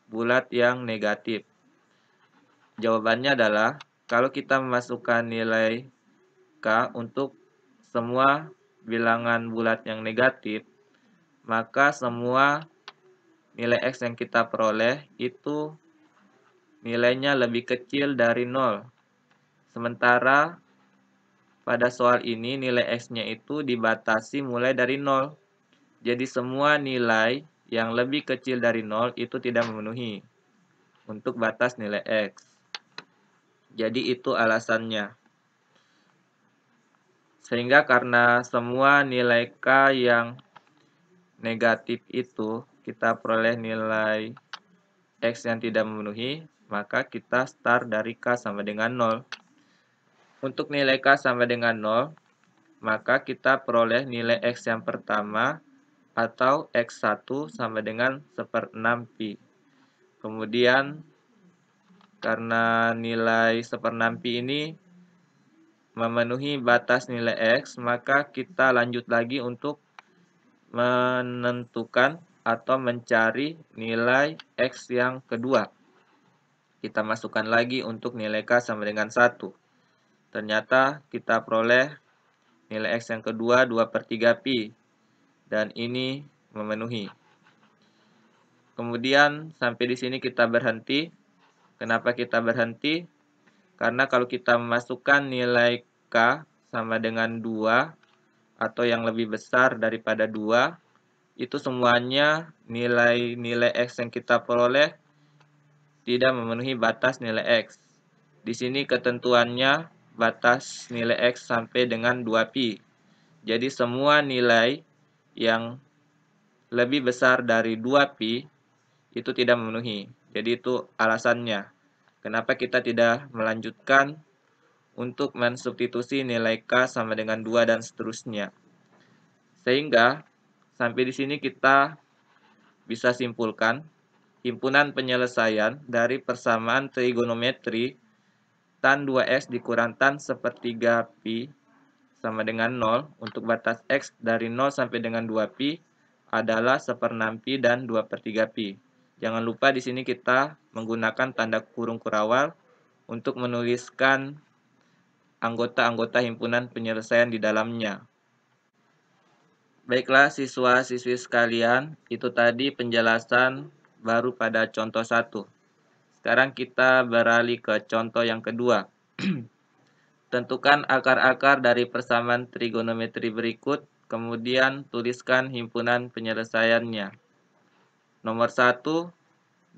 bulat yang negatif? Jawabannya adalah, kalau kita memasukkan nilai k untuk semua bilangan bulat yang negatif, maka semua nilai x yang kita peroleh itu nilainya lebih kecil dari 0. Sementara pada soal ini nilai x-nya itu dibatasi mulai dari 0. Jadi semua nilai yang lebih kecil dari 0 itu tidak memenuhi untuk batas nilai x. Jadi itu alasannya. Sehingga karena semua nilai k yang negatif itu kita peroleh nilai x yang tidak memenuhi, maka kita start dari k sama dengan 0. Untuk nilai k sama dengan 0, maka kita peroleh nilai x yang pertama atau x1 sama dengan 1/6 pi. Kemudian karena nilai 1/6 pi ini memenuhi batas nilai x, maka kita lanjut lagi untuk menentukan atau mencari nilai x yang kedua. Kita masukkan lagi untuk nilai k sama dengan 1. Ternyata kita peroleh nilai x yang kedua 2/3 pi. Dan ini memenuhi. Kemudian sampai di sini kita berhenti. Kenapa kita berhenti? Karena kalau kita memasukkan nilai k sama dengan 2 atau yang lebih besar daripada 2, itu semuanya nilai-nilai x yang kita peroleh tidak memenuhi batas nilai x. Di sini ketentuannya batas nilai x sampai dengan 2 pi. Jadi semua nilai yang lebih besar dari 2 pi itu tidak memenuhi. Jadi itu alasannya. Kenapa kita tidak melanjutkan untuk mensubstitusi nilai k sama dengan 2 dan seterusnya. Sehingga sampai di sini kita bisa simpulkan himpunan penyelesaian dari persamaan trigonometri tan 2x dikurang tan 1/3 pi sama dengan 0 untuk batas x dari 0 sampai dengan 2 pi adalah 1/6 pi dan 2/3 pi. Jangan lupa di sini kita menggunakan tanda kurung kurawal untuk menuliskan anggota-anggota himpunan penyelesaian di dalamnya. Baiklah siswa-siswi sekalian, itu tadi penjelasan baru pada contoh 1. Sekarang kita beralih ke contoh yang kedua. Tentukan akar-akar dari persamaan trigonometri berikut, kemudian tuliskan himpunan penyelesaiannya. Nomor 1,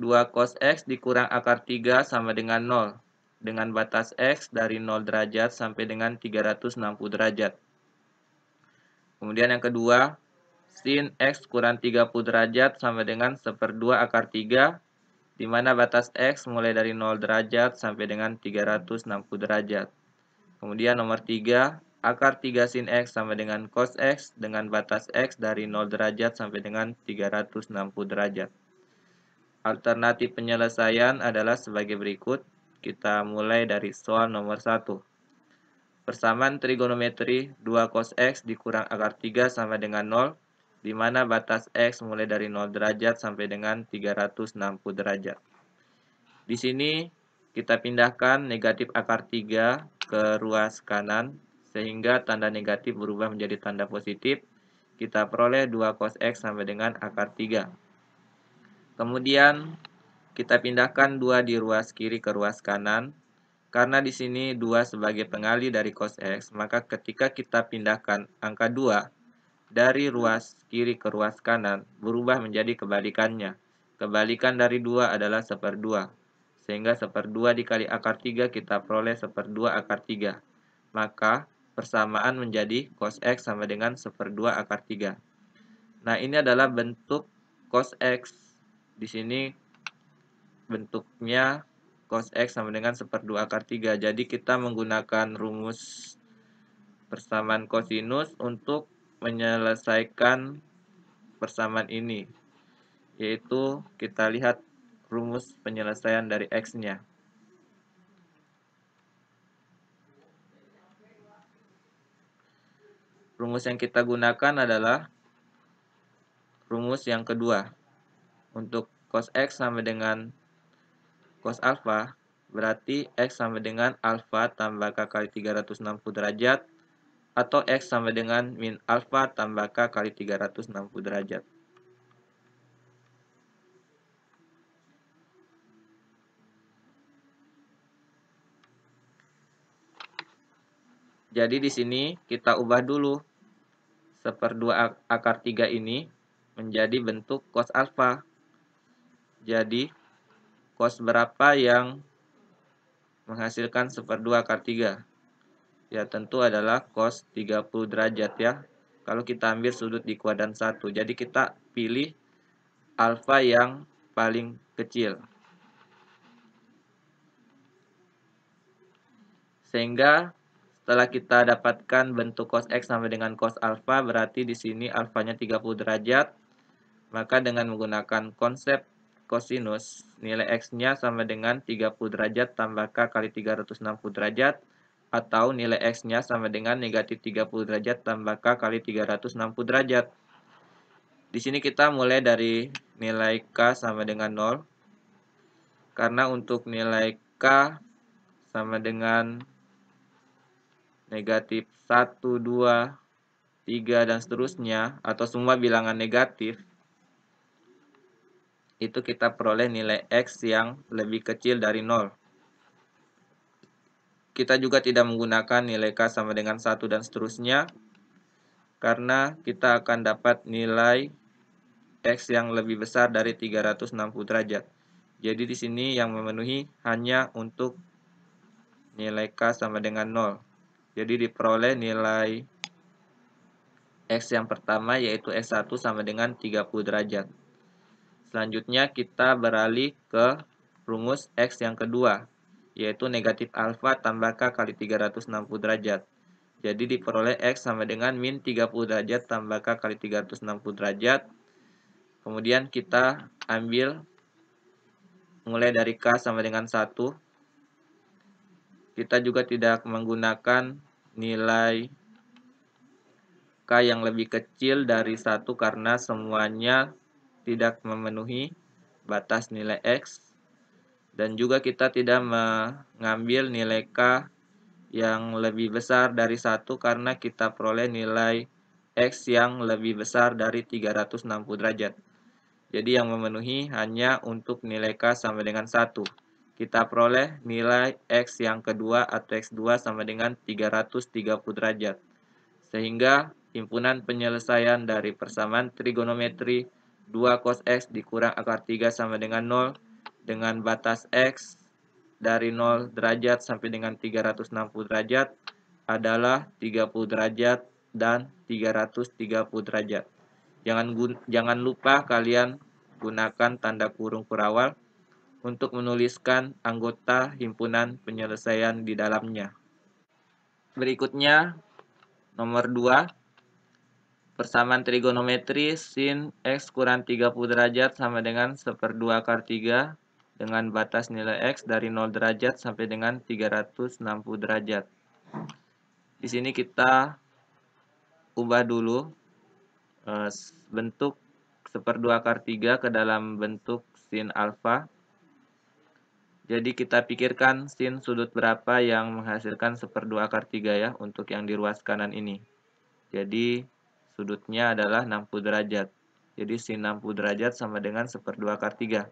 2 cos x dikurang akar 3 sama dengan 0, dengan batas x dari 0 derajat sampai dengan 360 derajat. Kemudian yang kedua, sin x kurang 30 derajat sama dengan 1/2 akar 3, di mana batas x mulai dari 0 derajat sampai dengan 360 derajat. Kemudian nomor 3, akar 3 sin x sama dengan cos x dengan batas x dari 0 derajat sampai dengan 360 derajat. Alternatif penyelesaian adalah sebagai berikut. Kita mulai dari soal nomor 1. Persamaan trigonometri 2 cos x dikurang akar 3 sama dengan 0, di mana batas x mulai dari 0 derajat sampai dengan 360 derajat. Di sini kita pindahkan negatif akar 3 ke ruas kanan, sehingga tanda negatif berubah menjadi tanda positif. Kita peroleh 2 cos X sama dengan akar 3. Kemudian kita pindahkan 2 di ruas kiri ke ruas kanan. Karena di sini 2 sebagai pengali dari cos X, maka ketika kita pindahkan angka 2 dari ruas kiri ke ruas kanan, berubah menjadi kebalikannya. Kebalikan dari 2 adalah 1/2. Sehingga 1/2 dikali akar 3 kita peroleh 1/2 akar 3. Maka persamaan menjadi cos X sama dengan 1/2 akar 3. Nah, ini adalah bentuk cos X. Di sini bentuknya cos X sama dengan 1/2 akar 3. Jadi kita menggunakan rumus persamaan kosinus untuk menyelesaikan persamaan ini, yaitu kita lihat rumus penyelesaian dari X-nya. Rumus yang kita gunakan adalah rumus yang kedua. Untuk cos X sama dengan cos alfa, berarti X sama dengan alfa tambah K kali 360 derajat, atau X sama dengan min alfa tambah K kali 360 derajat. Jadi di sini kita ubah dulu 1/2 akar 3 ini menjadi bentuk cos alfa. Jadi cos berapa yang menghasilkan 1/2 akar 3? Ya tentu adalah cos 30 derajat ya. Kalau kita ambil sudut di kuadran 1. Jadi kita pilih alfa yang paling kecil. Sehingga setelah kita dapatkan bentuk cos X sama dengan cos alfa, berarti di sini alfanya 30 derajat. Maka dengan menggunakan konsep kosinus, nilai X-nya sama dengan 30 derajat tambah K kali 360 derajat, atau nilai X-nya sama dengan negatif 30 derajat tambah K kali 360 derajat. Di sini kita mulai dari nilai K sama dengan 0. Karena untuk nilai K sama dengan negatif 1, 2, 3, dan seterusnya, atau semua bilangan negatif, itu kita peroleh nilai X yang lebih kecil dari 0. Kita juga tidak menggunakan nilai K sama dengan 1 dan seterusnya, karena kita akan dapat nilai X yang lebih besar dari 360 derajat. Jadi di sini yang memenuhi hanya untuk nilai K sama dengan 0. Jadi diperoleh nilai X yang pertama yaitu X1 sama dengan 30 derajat. Selanjutnya kita beralih ke rumus X yang kedua, yaitu negatif alfa tambah K kali 360 derajat. Jadi diperoleh X sama dengan min 30 derajat tambah K kali 360 derajat. Kemudian kita ambil mulai dari K sama dengan 1. Kita juga tidak menggunakan nilai K yang lebih kecil dari 1 karena semuanya tidak memenuhi batas nilai X. Dan juga kita tidak mengambil nilai K yang lebih besar dari 1 karena kita peroleh nilai X yang lebih besar dari 360 derajat. Jadi yang memenuhi hanya untuk nilai K sama dengan 1. Kita peroleh nilai X yang kedua atau X2 sama dengan 330 derajat. Sehingga himpunan penyelesaian dari persamaan trigonometri 2 cos X dikurang akar 3 sama dengan 0 dengan batas X dari 0 derajat sampai dengan 360 derajat adalah 30 derajat dan 330 derajat. Jangan lupa kalian gunakan tanda kurung kurawal untuk menuliskan anggota himpunan penyelesaian di dalamnya. Berikutnya nomor 2, persamaan trigonometri sin X kurang 30 derajat sama dengan 1/2 akar 3 dengan batas nilai X dari 0 derajat sampai dengan 360 derajat. Di sini kita ubah dulu bentuk 1/2 akar 3 ke dalam bentuk sin alfa. Jadi kita pikirkan sin sudut berapa yang menghasilkan 1/2 akar 3 ya untuk yang di ruas kanan ini. Jadi sudutnya adalah 60 derajat. Jadi sin 60 derajat sama dengan 1/2 akar 3.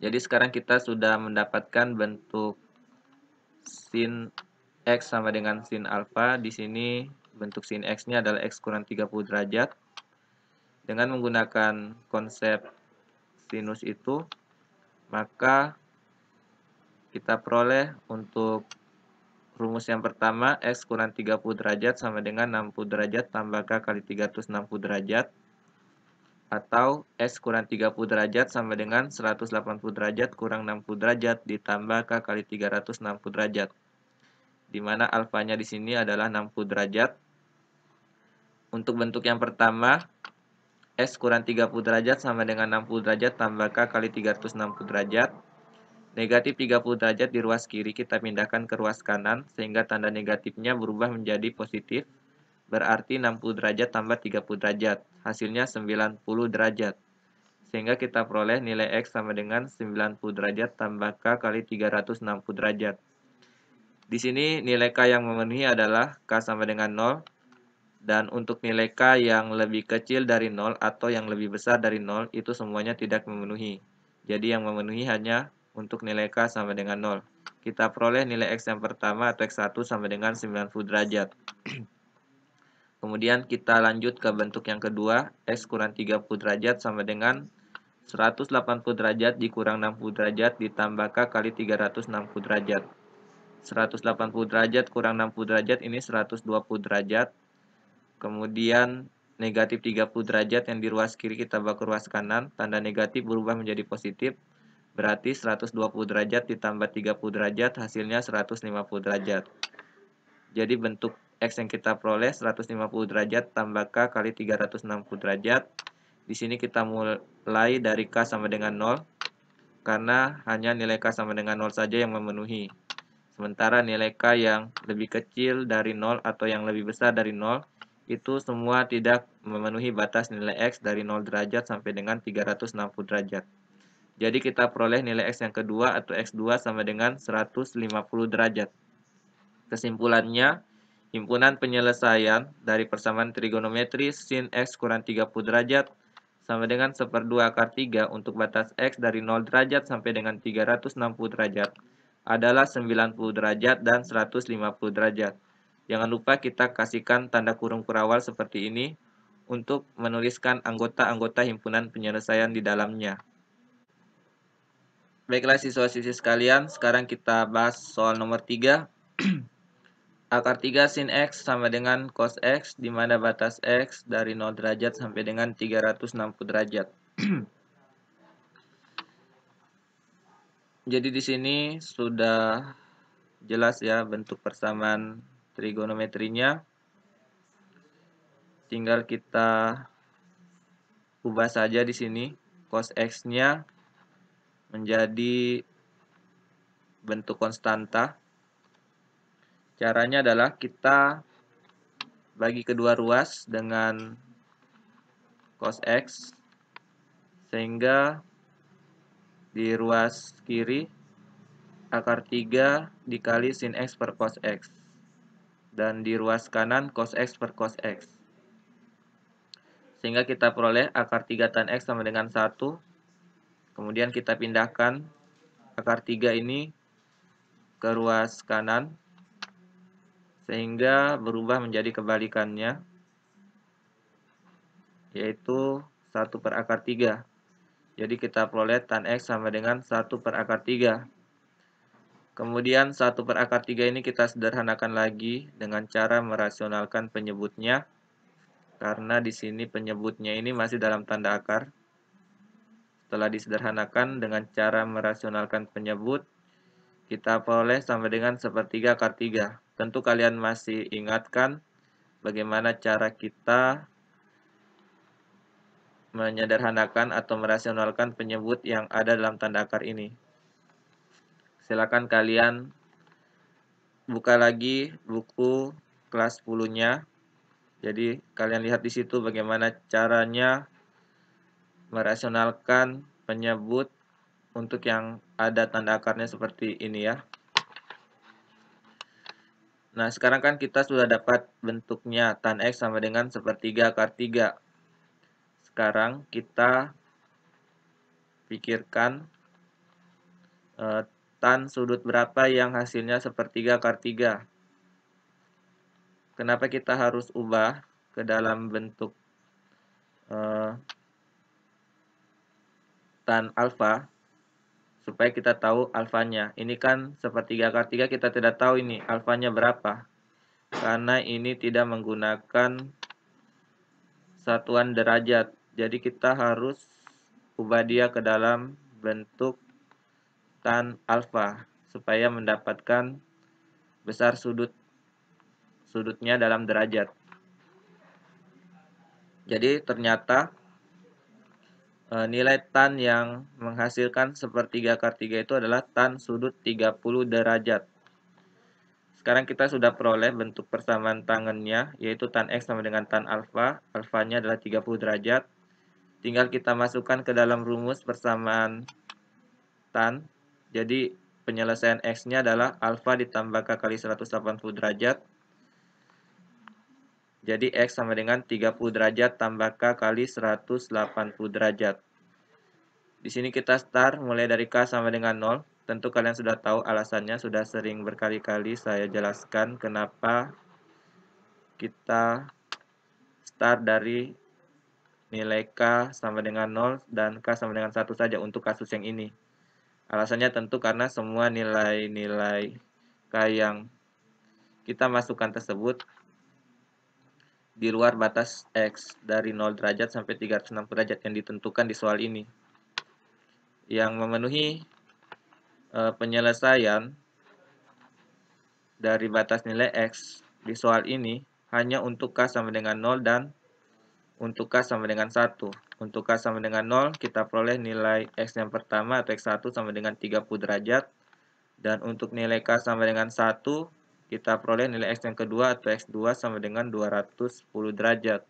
Jadi sekarang kita sudah mendapatkan bentuk sin X sama dengan sin alfa. Di sini bentuk sin X-nya adalah X kurang 30 derajat. Dengan menggunakan konsep sinus itu, maka kita peroleh untuk rumus yang pertama, X kurang 30 derajat sama dengan 60 derajat tambah K kali 360 derajat. Atau X kurang 30 derajat sama dengan 180 derajat kurang 60 derajat ditambah K kali 360 derajat. Di mana alfanya di sini adalah 60 derajat. Untuk bentuk yang pertama, X kurang 30 derajat sama dengan 60 derajat tambah K kali 360 derajat. Negatif 30 derajat di ruas kiri kita pindahkan ke ruas kanan, sehingga tanda negatifnya berubah menjadi positif. Berarti 60 derajat tambah 30 derajat. Hasilnya 90 derajat. Sehingga kita peroleh nilai X sama dengan 90 derajat tambah K kali 360 derajat. Di sini nilai K yang memenuhi adalah K sama dengan 0. Dan untuk nilai K yang lebih kecil dari 0 atau yang lebih besar dari 0 itu semuanya tidak memenuhi. Jadi yang memenuhi hanya untuk nilai K sama dengan 0. Kita peroleh nilai X yang pertama atau X1 sama dengan 90 derajat. Kemudian kita lanjut ke bentuk yang kedua, X kurang 30 derajat sama dengan 180 derajat dikurang 60 derajat ditambah K kali 360 derajat. 180 derajat kurang 60 derajat ini 120 derajat. Kemudian negatif 30 derajat yang di ruas kiri kita bawa ke ruas kanan, tanda negatif berubah menjadi positif. Berarti 120 derajat ditambah 30 derajat hasilnya 150 derajat. Jadi bentuk X yang kita peroleh 150 derajat tambah K kali 360 derajat. Di sini kita mulai dari K sama dengan 0, karena hanya nilai K sama dengan 0 saja yang memenuhi. Sementara nilai K yang lebih kecil dari 0 atau yang lebih besar dari 0, itu semua tidak memenuhi batas nilai X dari 0 derajat sampai dengan 360 derajat. Jadi kita peroleh nilai X yang kedua atau X2 sama dengan 150 derajat. Kesimpulannya, himpunan penyelesaian dari persamaan trigonometri sin X kurang 30 derajat sama dengan 1/2 akar 3 untuk batas X dari 0 derajat sampai dengan 360 derajat adalah 90 derajat dan 150 derajat. Jangan lupa kita kasihkan tanda kurung perawal seperti ini untuk menuliskan anggota-anggota himpunan penyelesaian di dalamnya. Baiklah siswa-siswi sekalian, sekarang kita bahas soal nomor 3. Akar 3 sin X sama dengan cos X, di mana batas X dari 0 derajat sampai dengan 360 derajat. Jadi di sini sudah jelas ya bentuk persamaan trigonometrinya. Tinggal kita ubah saja di sini cos X-nya menjadi bentuk konstanta. Caranya adalah kita bagi kedua ruas dengan cos X, sehingga di ruas kiri akar 3 dikali sin X per cos X, dan di ruas kanan cos X per cos X. Sehingga kita peroleh akar 3 tan X sama dengan 1. Kemudian kita pindahkan akar 3 ini ke ruas kanan, sehingga berubah menjadi kebalikannya, yaitu 1 per akar 3. Jadi kita peroleh tan X sama dengan 1 per akar 3. Kemudian 1 per akar 3 ini kita sederhanakan lagi dengan cara merasionalkan penyebutnya, karena di sini penyebutnya ini masih dalam tanda akar. Setelah disederhanakan dengan cara merasionalkan penyebut, kita peroleh sama dengan 1/3 akar 3. Tentu kalian masih ingatkan bagaimana cara kita menyederhanakan atau merasionalkan penyebut yang ada dalam tanda akar ini. Silakan kalian buka lagi buku kelas 10-nya. Jadi kalian lihat di situ bagaimana caranya merasionalkan penyebut untuk yang ada tanda akarnya seperti ini ya. Nah, sekarang kan kita sudah dapat bentuknya tan X sama dengan sepertiga akar 3. Sekarang kita pikirkan tan sudut berapa yang hasilnya sepertiga akar 3. Kenapa kita harus ubah ke dalam bentuk tan alfa? Supaya kita tahu alfanya. Ini kan sepertiga akar 3, kita tidak tahu ini alfanya berapa. Karena ini tidak menggunakan satuan derajat. Jadi kita harus ubah dia ke dalam bentuk tan alfa supaya mendapatkan besar sudutnya dalam derajat. Jadi ternyata nilai tan yang menghasilkan sepertiga akar 3 itu adalah tan sudut 30 derajat. Sekarang kita sudah peroleh bentuk persamaan tangennya, yaitu tan X sama dengan tan alfa. Alfanya adalah 30 derajat. Tinggal kita masukkan ke dalam rumus persamaan tan. Jadi penyelesaian X-nya adalah alfa ditambah K kali 180 derajat. Jadi X sama dengan 30 derajat tambah K kali 180 derajat. Di sini kita start mulai dari K sama dengan 0. Tentu kalian sudah tahu alasannya, sudah sering berkali-kali saya jelaskan kenapa kita start dari nilai K sama dengan 0 dan K sama dengan 1 saja untuk kasus yang ini. Alasannya tentu karena semua nilai-nilai K yang kita masukkan tersebut di luar batas X dari 0 derajat sampai 360 derajat yang ditentukan di soal ini. Yang memenuhi penyelesaian dari batas nilai X di soal ini hanya untuk K sama dengan 0 dan untuk K sama dengan 1. Untuk K sama dengan 0 kita peroleh nilai X yang pertama atau X1 sama dengan 30 derajat. Dan untuk nilai K sama dengan 1 kita peroleh nilai X yang kedua atau X2 sama dengan 210 derajat.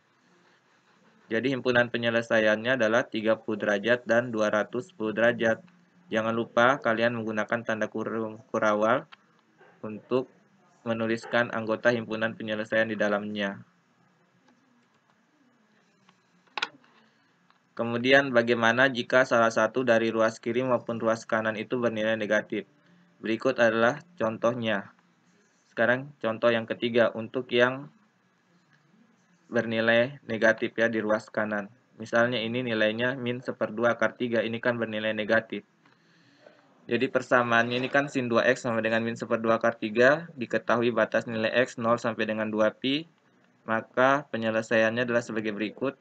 Jadi himpunan penyelesaiannya adalah 30 derajat dan 210 derajat. Jangan lupa kalian menggunakan tanda kurung kurawal untuk menuliskan anggota himpunan penyelesaian di dalamnya. Kemudian bagaimana jika salah satu dari ruas kiri maupun ruas kanan itu bernilai negatif? Berikut adalah contohnya. Sekarang contoh yang ketiga untuk yang bernilai negatif ya di ruas kanan. Misalnya ini nilainya min 1/2 akar 3, ini kan bernilai negatif. Jadi persamaannya ini kan sin 2x sama dengan min 1/2 akar 3, diketahui batas nilai x 0 sampai dengan 2pi, maka penyelesaiannya adalah sebagai berikut.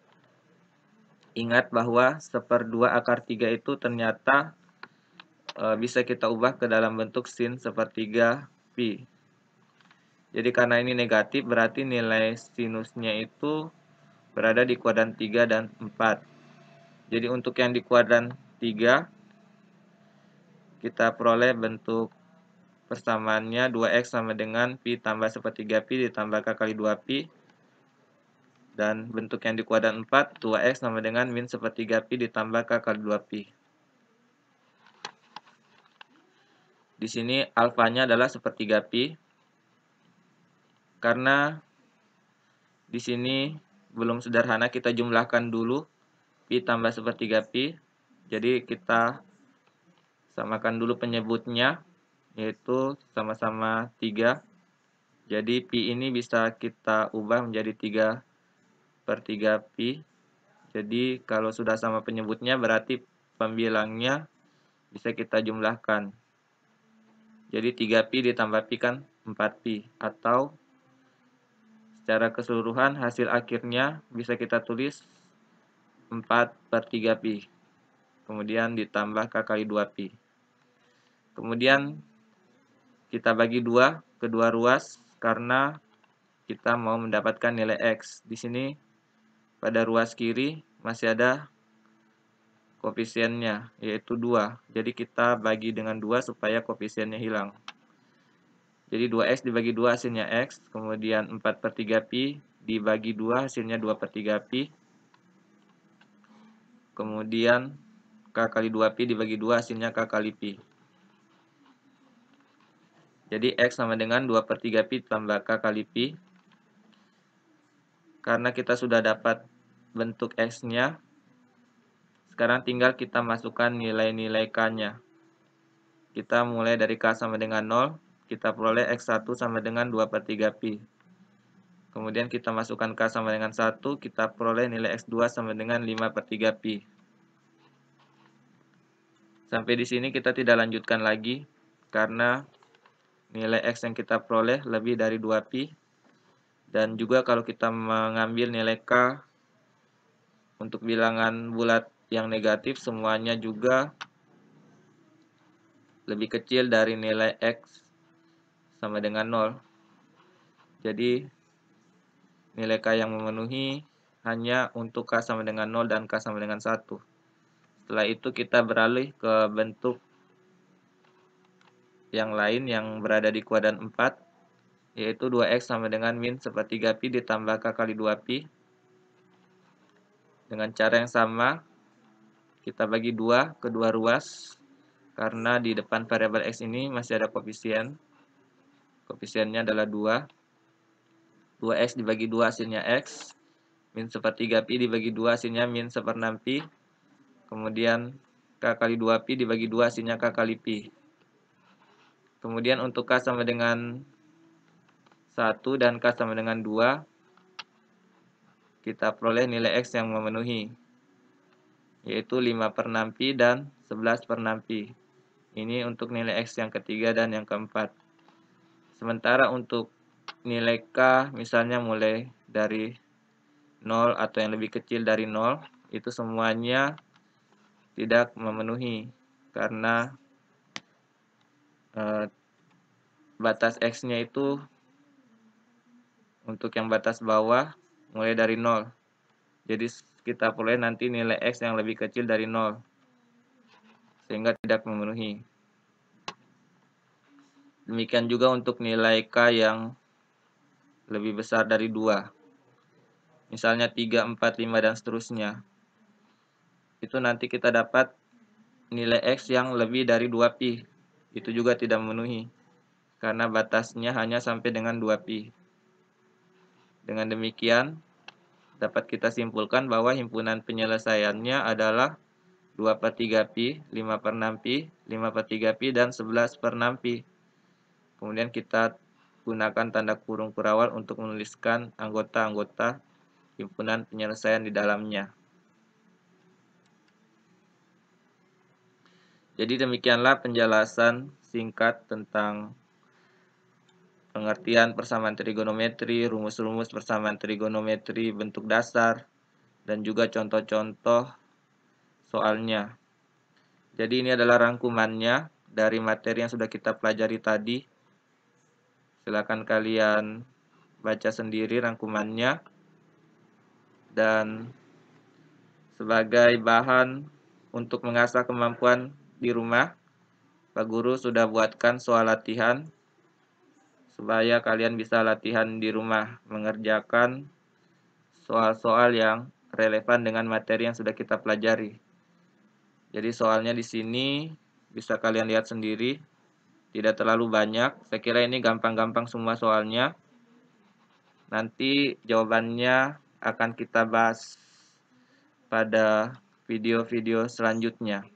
Ingat bahwa 1/2 akar 3 itu ternyata bisa kita ubah ke dalam bentuk sin 1/3 pi. Jadi karena ini negatif berarti nilai sinusnya itu berada di kuadran 3 dan 4. Jadi untuk yang di kuadran 3 kita peroleh bentuk persamaannya 2x sama dengan pi tambah 1/3 pi ditambah K kali 2pi. Dan bentuk yang di kuadran 4 2x sama dengan min 1/3 pi ditambah K kali 2pi. Di sini alfanya adalah 1/3 pi. Karena di sini belum sederhana, kita jumlahkan dulu pi tambah 1/3 pi. Jadi kita samakan dulu penyebutnya, yaitu sama-sama 3. Jadi pi ini bisa kita ubah menjadi 3/3 pi. Jadi kalau sudah sama penyebutnya berarti pembilangnya bisa kita jumlahkan. Jadi 3pi ditambah pi kan 4pi. Atau secara keseluruhan hasil akhirnya bisa kita tulis 4/3 pi. Kemudian ditambah K kali 2pi. Kemudian kita bagi 2 kedua ruas karena kita mau mendapatkan nilai X. Di sini pada ruas kiri masih ada koefisiennya yaitu 2. Jadi kita bagi dengan 2 supaya koefisiennya hilang. Jadi 2x dibagi 2 hasilnya x, kemudian 4/3 pi dibagi 2 hasilnya 2/3 pi. Kemudian K kali 2Pi dibagi 2 hasilnya K kali Pi. Jadi X sama dengan 2/3Pi tambah K kali Pi. Karena kita sudah dapat bentuk X-nya, sekarang tinggal kita masukkan nilai-nilai K-nya. Kita mulai dari K sama dengan 0, kita peroleh X1 sama dengan 2/3Pi. Kemudian kita masukkan K sama dengan 1, kita peroleh nilai X2 sama dengan 5/3Pi. Sampai di sini kita tidak lanjutkan lagi, karena nilai X yang kita peroleh lebih dari 2Pi. Dan juga kalau kita mengambil nilai K untuk bilangan bulat yang negatif, semuanya juga lebih kecil dari nilai X sama dengan 0. Jadi nilai K yang memenuhi hanya untuk K sama dengan 0 dan K sama dengan 1. Setelah itu kita beralih ke bentuk yang lain yang berada di kuadran 4, yaitu 2X sama dengan min 1/3Pi ditambah K kali 2Pi. Dengan cara yang sama, kita bagi 2 kedua ruas, karena di depan variabel X ini masih ada koefisien. Koefisiennya adalah 2. 2X dibagi 2 hasilnya X. Min 1/3Pi dibagi 2 hasilnya min 1/6Pi. Kemudian K kali 2Pi dibagi 2 hasilnya K kali Pi. Kemudian untuk K sama dengan 1 dan K sama dengan 2, kita peroleh nilai X yang memenuhi, yaitu 5/6Pi dan 11/6Pi. Ini untuk nilai X yang ketiga dan yang keempat. Sementara untuk nilai K misalnya mulai dari 0 atau yang lebih kecil dari 0, itu semuanya tidak memenuhi, karena batas X-nya itu untuk yang batas bawah mulai dari 0. Jadi kita peroleh nanti nilai X yang lebih kecil dari 0, sehingga tidak memenuhi. Demikian juga untuk nilai K yang lebih besar dari 2. Misalnya 3, 4, 5, dan seterusnya. Itu nanti kita dapat nilai X yang lebih dari 2Pi. Itu juga tidak memenuhi, karena batasnya hanya sampai dengan 2Pi. Dengan demikian, dapat kita simpulkan bahwa himpunan penyelesaiannya adalah 2/3Pi, 5/6Pi, 5/3Pi, dan 11/6Pi. Kemudian kita gunakan tanda kurung kurawal untuk menuliskan anggota-anggota himpunan penyelesaian di dalamnya. Jadi demikianlah penjelasan singkat tentang pengertian persamaan trigonometri, rumus-rumus persamaan trigonometri bentuk dasar, dan juga contoh-contoh soalnya. Jadi ini adalah rangkumannya dari materi yang sudah kita pelajari tadi. Silakan kalian baca sendiri rangkumannya. Dan sebagai bahan untuk mengasah kemampuan di rumah, Pak Guru sudah buatkan soal latihan supaya kalian bisa latihan di rumah mengerjakan soal-soal yang relevan dengan materi yang sudah kita pelajari. Jadi soalnya di sini bisa kalian lihat sendiri, tidak terlalu banyak. Saya kira ini gampang-gampang semua soalnya. Nanti jawabannya akan kita bahas pada video-video selanjutnya.